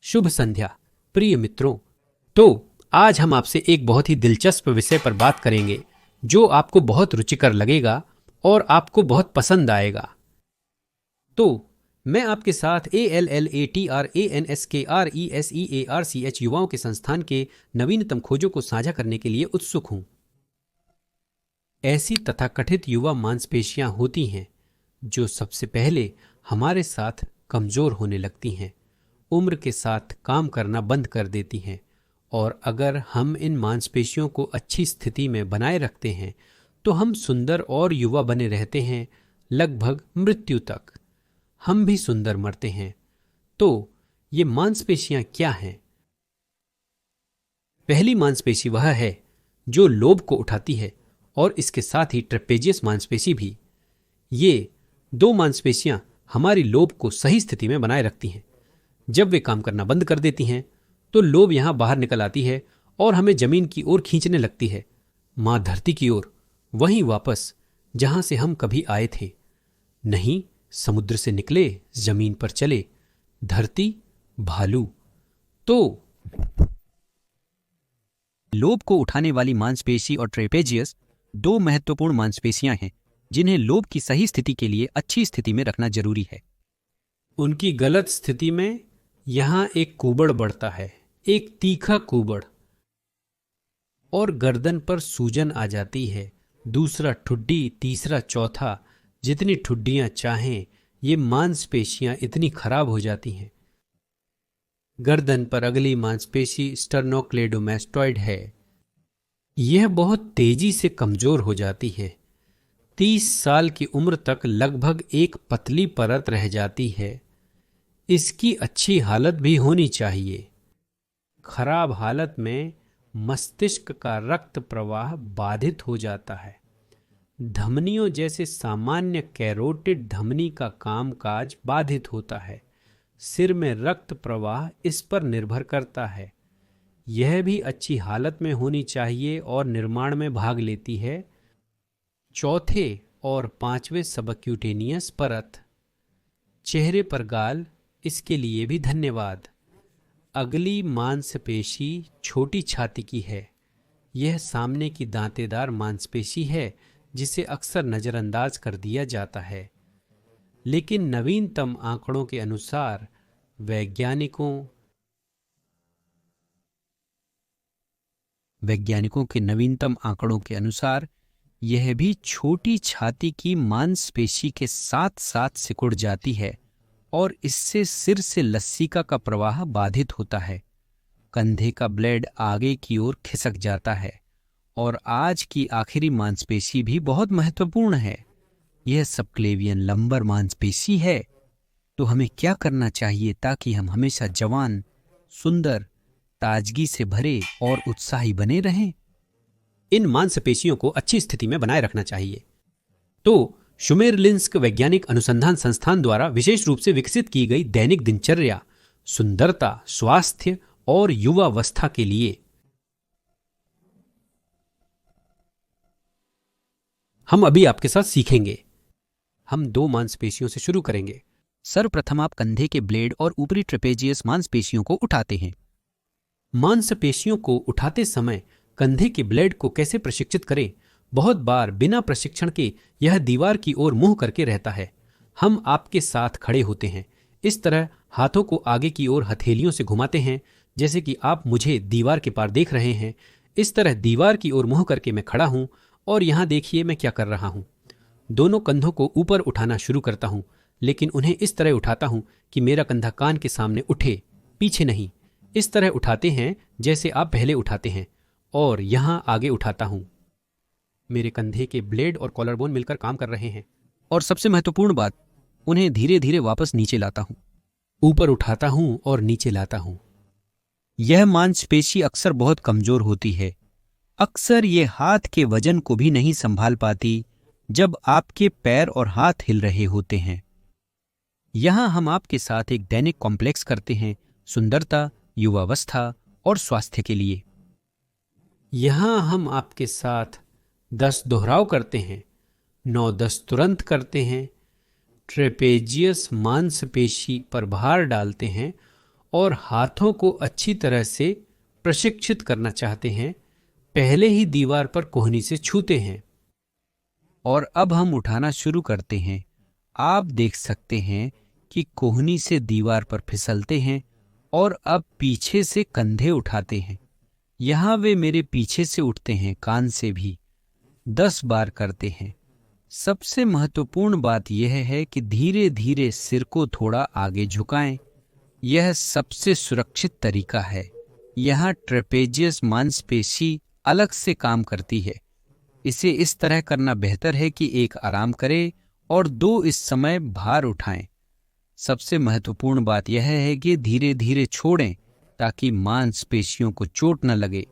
शुभ संध्या प्रिय मित्रों। तो आज हम आपसे एक बहुत ही दिलचस्प विषय पर बात करेंगे जो आपको बहुत रुचिकर लगेगा और आपको बहुत पसंद आएगा। तो मैं आपके साथ ALLATRANSKRESEARCH युवाओं के संस्थान के नवीनतम खोजों को साझा करने के लिए उत्सुक हूं। ऐसी तथाकथित युवा मांसपेशियां होती हैं जो सबसे पहले हमारे साथ कमजोर होने लगती हैं, उम्र के साथ काम करना बंद कर देती हैं, और अगर हम इन मांसपेशियों को अच्छी स्थिति में बनाए रखते हैं तो हम सुंदर और युवा बने रहते हैं लगभग मृत्यु तक। हम भी सुंदर मरते हैं। तो ये मांसपेशियां क्या हैं? पहली मांसपेशी वह है जो लोब को उठाती है और इसके साथ ही ट्रेपेजियस मांसपेशी भी। ये दो मांसपेशियां हमारी लोब को सही स्थिति में बनाए रखती हैं। जब वे काम करना बंद कर देती हैं तो लोब यहां बाहर निकल आती है और हमें जमीन की ओर खींचने लगती है, मां धरती की ओर, वहीं वापस जहां से हम कभी आए थे। नहीं समुद्र से निकले, जमीन पर चले, धरती भालू। तो लोब को उठाने वाली मांसपेशी और ट्रेपेजियस दो महत्वपूर्ण मांसपेशियां हैं जिन्हें लोब की सही स्थिति के लिए अच्छी स्थिति में रखना जरूरी है। उनकी गलत स्थिति में यहां एक कुबड़ बढ़ता है, एक तीखा कुबड़, और गर्दन पर सूजन आ जाती है। दूसरा ठुड्डी, तीसरा, चौथा, जितनी ठुड्डियां चाहें, ये मांसपेशियां इतनी खराब हो जाती हैं। गर्दन पर अगली मांसपेशी स्टर्नोक्लेडोमास्टॉइड है। यह बहुत तेजी से कमजोर हो जाती है। 30 साल की उम्र तक लगभग एक पतली परत रह जाती है। इसकी अच्छी हालत भी होनी चाहिए। खराब हालत में मस्तिष्क का रक्त प्रवाह बाधित हो जाता है। धमनियों जैसे सामान्य कैरोटिड धमनी का कामकाज बाधित होता है। सिर में रक्त प्रवाह इस पर निर्भर करता है। यह भी अच्छी हालत में होनी चाहिए और निर्माण में भाग लेती है। चौथे और पांचवें सबक्यूटेनियस परत, चेहरे पर गाल, इसके लिए भी धन्यवाद। अगली मांसपेशी छोटी छाती की है। यह सामने की दांतेदार मांसपेशी है जिसे अक्सर नजरअंदाज कर दिया जाता है, लेकिन नवीनतम आंकड़ों के अनुसार वैज्ञानिकों के नवीनतम आंकड़ों के अनुसार यह भी छोटी छाती की मांसपेशी के साथ साथ सिकुड़ जाती है और इससे सिर से लसीका का प्रवाह बाधित होता है। कंधे का ब्लेड आगे की ओर खिसक जाता है। और आज की आखिरी मांसपेशी भी बहुत महत्वपूर्ण है। यह सबक्लेवियन लंबर मांसपेशी है। तो हमें क्या करना चाहिए ताकि हम हमेशा जवान, सुंदर, ताजगी से भरे और उत्साही बने रहें? इन मांसपेशियों को अच्छी स्थिति में बनाए रखना चाहिए। तो शुमेरलिंस्क वैज्ञानिक अनुसंधान संस्थान द्वारा विशेष रूप से विकसित की गई दैनिक दिनचर्या सुंदरता, स्वास्थ्य और युवावस्था के लिए। हम अभी आपके साथ सीखेंगे। हम दो मांसपेशियों से शुरू करेंगे। सर्वप्रथम आप कंधे के ब्लेड और ऊपरी ट्रेपेजियस मांसपेशियों को उठाते हैं। मांसपेशियों को उठाते समय कंधे के ब्लेड को कैसे प्रशिक्षित करें? बहुत बार बिना प्रशिक्षण के यह दीवार की ओर मुंह करके रहता है। हम आपके साथ खड़े होते हैं, इस तरह हाथों को आगे की ओर हथेलियों से घुमाते हैं जैसे कि आप मुझे दीवार के पार देख रहे हैं। इस तरह दीवार की ओर मुंह करके मैं खड़ा हूं और यहां देखिए मैं क्या कर रहा हूं। दोनों कंधों को ऊपर उठाना शुरू करता हूं, लेकिन उन्हें इस तरह उठाता हूं कि मेरा कंधा कान के सामने उठे, पीछे नहीं। इस तरह उठाते हैं जैसे आप पहले उठाते हैं, और यहां आगे उठाता हूं। मेरे कंधे के ब्लेड और कॉलरबोन मिलकर काम कर रहे हैं। और सबसे महत्वपूर्ण बात, उन्हें धीरे धीरे वापस नीचे लाता हूं। ऊपर उठाता हूं और नीचे लाता हूं। यह मांसपेशी अक्सर बहुत कमजोर होती है। अक्सर ये हाथ के वजन को भी नहीं संभाल पाती जब आपके पैर और हाथ हिल रहे होते हैं। यहां हम आपके साथ एक दैनिक कॉम्प्लेक्स करते हैं सुंदरता, युवावस्था और स्वास्थ्य के लिए। यहां हम आपके साथ 10 दोहराव करते हैं, 9-10 तुरंत करते हैं, ट्रेपेजियस मांसपेशी पर भार डालते हैं और हाथों को अच्छी तरह से प्रशिक्षित करना चाहते हैं, पहले ही दीवार पर कोहनी से छूते हैं। और अब हम उठाना शुरू करते हैं। आप देख सकते हैं कि कोहनी से दीवार पर फिसलते हैं और अब पीछे से कंधे उठाते हैं। यहाँ वे मेरे पीछे से उठते हैं, कान से भी 10 बार करते हैं। सबसे महत्वपूर्ण बात यह है कि धीरे धीरे सिर को थोड़ा आगे झुकाएं। यह सबसे सुरक्षित तरीका है। यहाँ ट्रेपेजियस मांसपेशी अलग से काम करती है। इसे इस तरह करना बेहतर है कि एक आराम करे और 2 इस समय भार उठाएं। सबसे महत्वपूर्ण बात यह है कि धीरे धीरे छोड़ें ताकि मांसपेशियों को चोट न लगे।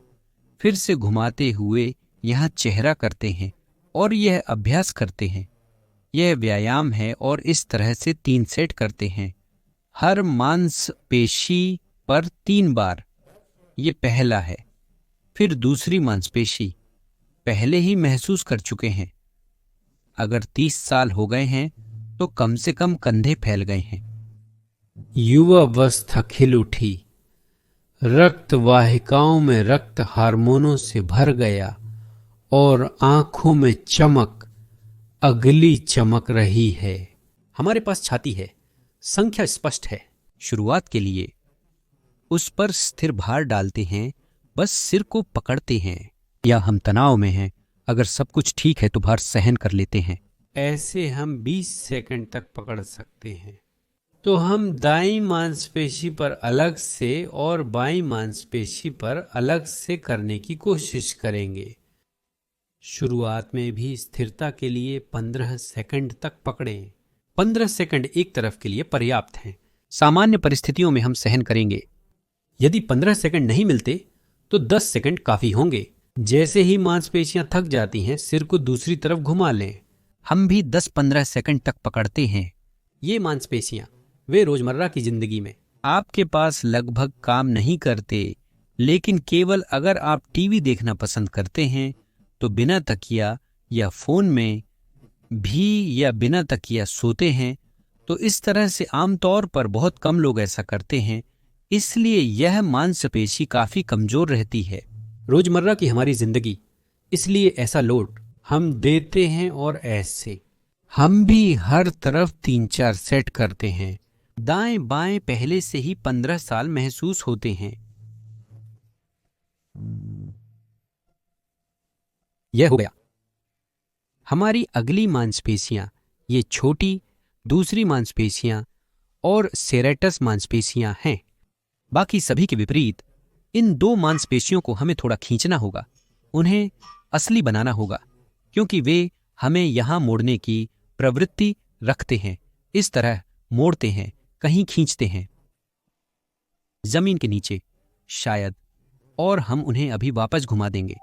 फिर से घुमाते हुए यहाँ चेहरा करते हैं और यह अभ्यास करते हैं। यह व्यायाम है और इस तरह से 3 सेट करते हैं, हर मांसपेशी पर 3 बार। ये पहला है। फिर दूसरी मांसपेशी पहले ही महसूस कर चुके हैं। अगर 30 साल हो गए हैं तो कम से कम कंधे फैल गए हैं। युवावस्था खिल उठी, रक्त वाहिकाओं में रक्त हार्मोनों से भर गया और आंखों में चमक, अगली चमक रही है। हमारे पास छाती है, संख्या स्पष्ट है। शुरुआत के लिए उस पर स्थिर भार डालते हैं, बस सिर को पकड़ते हैं। या हम तनाव में हैं, अगर सब कुछ ठीक है तो भार सहन कर लेते हैं। ऐसे हम 20 सेकंड तक पकड़ सकते हैं। तो हम दाईं मांसपेशी पर अलग से और बाईं मांसपेशी पर अलग से करने की कोशिश करेंगे। शुरुआत में भी स्थिरता के लिए 15 सेकंड तक पकड़ें। 15 सेकंड एक तरफ के लिए पर्याप्त हैं। सामान्य परिस्थितियों में हम सहन करेंगे। यदि 15 सेकंड नहीं मिलते तो 10 सेकंड काफी होंगे। जैसे ही मांसपेशियां थक जाती हैं, सिर को दूसरी तरफ घुमा लें। हम भी 10-15 सेकंड तक पकड़ते हैं। ये मांसपेशियां वे रोजमर्रा की जिंदगी में आपके पास लगभग काम नहीं करते, लेकिन केवल अगर आप टीवी देखना पसंद करते हैं तो बिना तकिया या फोन में भी या बिना तकिया सोते हैं। तो इस तरह से आमतौर पर बहुत कम लोग ऐसा करते हैं, इसलिए यह मांसपेशी काफी कमजोर रहती है। रोजमर्रा की हमारी जिंदगी, इसलिए ऐसा लोड हम देते हैं। और ऐसे हम भी हर तरफ 3-4 सेट करते हैं। दाएं बाएं पहले से ही 15 साल महसूस होते हैं। यह हो गया। हमारी अगली मांसपेशियां, ये छोटी दूसरी मांसपेशियां और सेरेटस मांसपेशियां हैं। बाकी सभी के विपरीत इन 2 मांसपेशियों को हमें थोड़ा खींचना होगा, उन्हें असली बनाना होगा, क्योंकि वे हमें यहां मोड़ने की प्रवृत्ति रखते हैं। इस तरह मोड़ते हैं, कहीं खींचते हैं, जमीन के नीचे शायद, और हम उन्हें अभी वापस घुमा देंगे।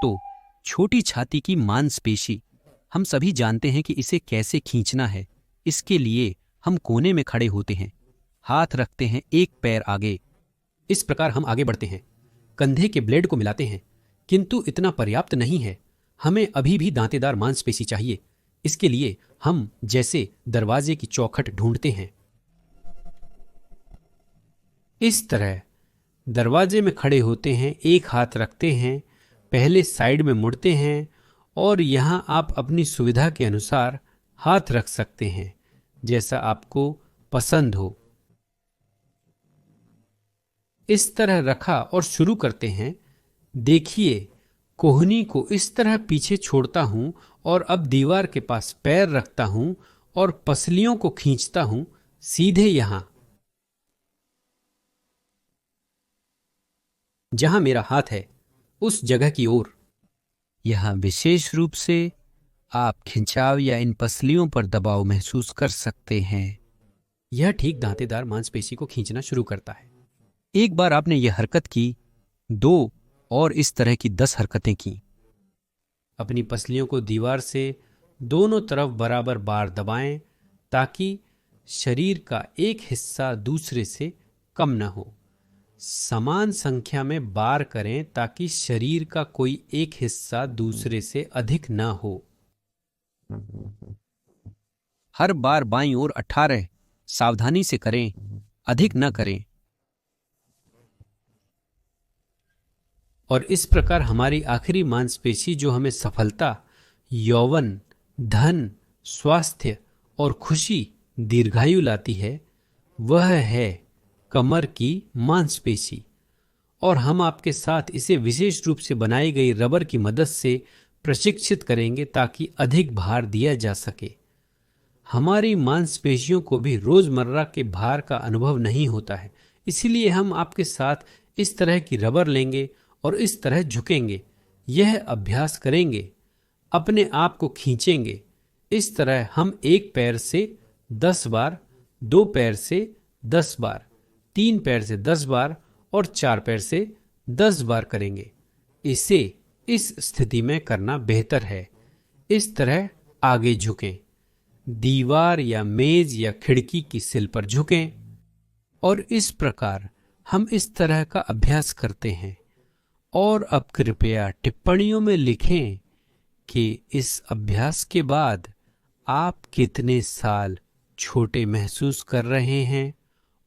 तो छोटी छाती की मांसपेशी, हम सभी जानते हैं कि इसे कैसे खींचना है। इसके लिए हम कोने में खड़े होते हैं, हाथ रखते हैं एक पैर आगे। इस प्रकार हम आगे बढ़ते हैं, कंधे के ब्लेड को मिलाते हैं, किंतु इतना पर्याप्त नहीं है। हमें अभी भी दांतेदार मांसपेशी चाहिए। इसके लिए हम जैसे दरवाजे की चौखट ढूंढते हैं। इस तरह दरवाजे में खड़े होते हैं, एक हाथ रखते हैं, पहले साइड में मुड़ते हैं और यहां आप अपनी सुविधा के अनुसार हाथ रख सकते हैं, जैसा आपको पसंद हो। इस तरह रखा और शुरू करते हैं। देखिए, कोहनी को इस तरह पीछे छोड़ता हूं और अब दीवार के पास पैर रखता हूं और पसलियों को खींचता हूं सीधे यहां जहां मेरा हाथ है, उस जगह की ओर। यहां विशेष रूप से आप खिंचाव या इन पसलियों पर दबाव महसूस कर सकते हैं। यह ठीक दांतेदार मांसपेशी को खींचना शुरू करता है। एक बार आपने यह हरकत की, 2 और इस तरह की 10 हरकतें की। अपनी पसलियों को दीवार से दोनों तरफ बराबर बार दबाएं ताकि शरीर का एक हिस्सा दूसरे से कम न हो। समान संख्या में बार करें ताकि शरीर का कोई एक हिस्सा दूसरे से अधिक न हो। हर बार बाईं ओर 18, सावधानी से करें, अधिक न करें। और इस प्रकार हमारी आखिरी मांसपेशी जो हमें सफलता, यौवन, धन, स्वास्थ्य और खुशी, दीर्घायु लाती है, वह है कमर की मांसपेशी। और हम आपके साथ इसे विशेष रूप से बनाई गई रबर की मदद से प्रशिक्षित करेंगे ताकि अधिक भार दिया जा सके। हमारी मांसपेशियों को भी रोजमर्रा के भार का अनुभव नहीं होता है, इसलिए हम आपके साथ इस तरह की रबर लेंगे और इस तरह झुकेंगे, यह अभ्यास करेंगे, अपने आप को खींचेंगे। इस तरह हम एक पैर से 10 बार, 2 पैर से 10 बार, 3 पैर से 10 बार और 4 पैर से 10 बार करेंगे। इसे इस स्थिति में करना बेहतर है। इस तरह आगे झुकें, दीवार या मेज या खिड़की की सिल पर झुकें और इस प्रकार हम इस तरह का अभ्यास करते हैं। और अब कृपया टिप्पणियों में लिखें कि इस अभ्यास के बाद आप कितने साल छोटे महसूस कर रहे हैं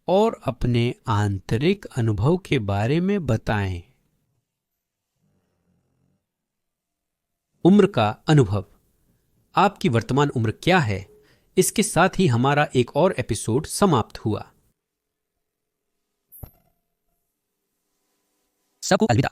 और अपने आंतरिक अनुभव के बारे में बताएं। उम्र का अनुभव। आपकी वर्तमान उम्र क्या है? इसके साथ ही हमारा एक और एपिसोड समाप्त हुआ। सबको अलविदा।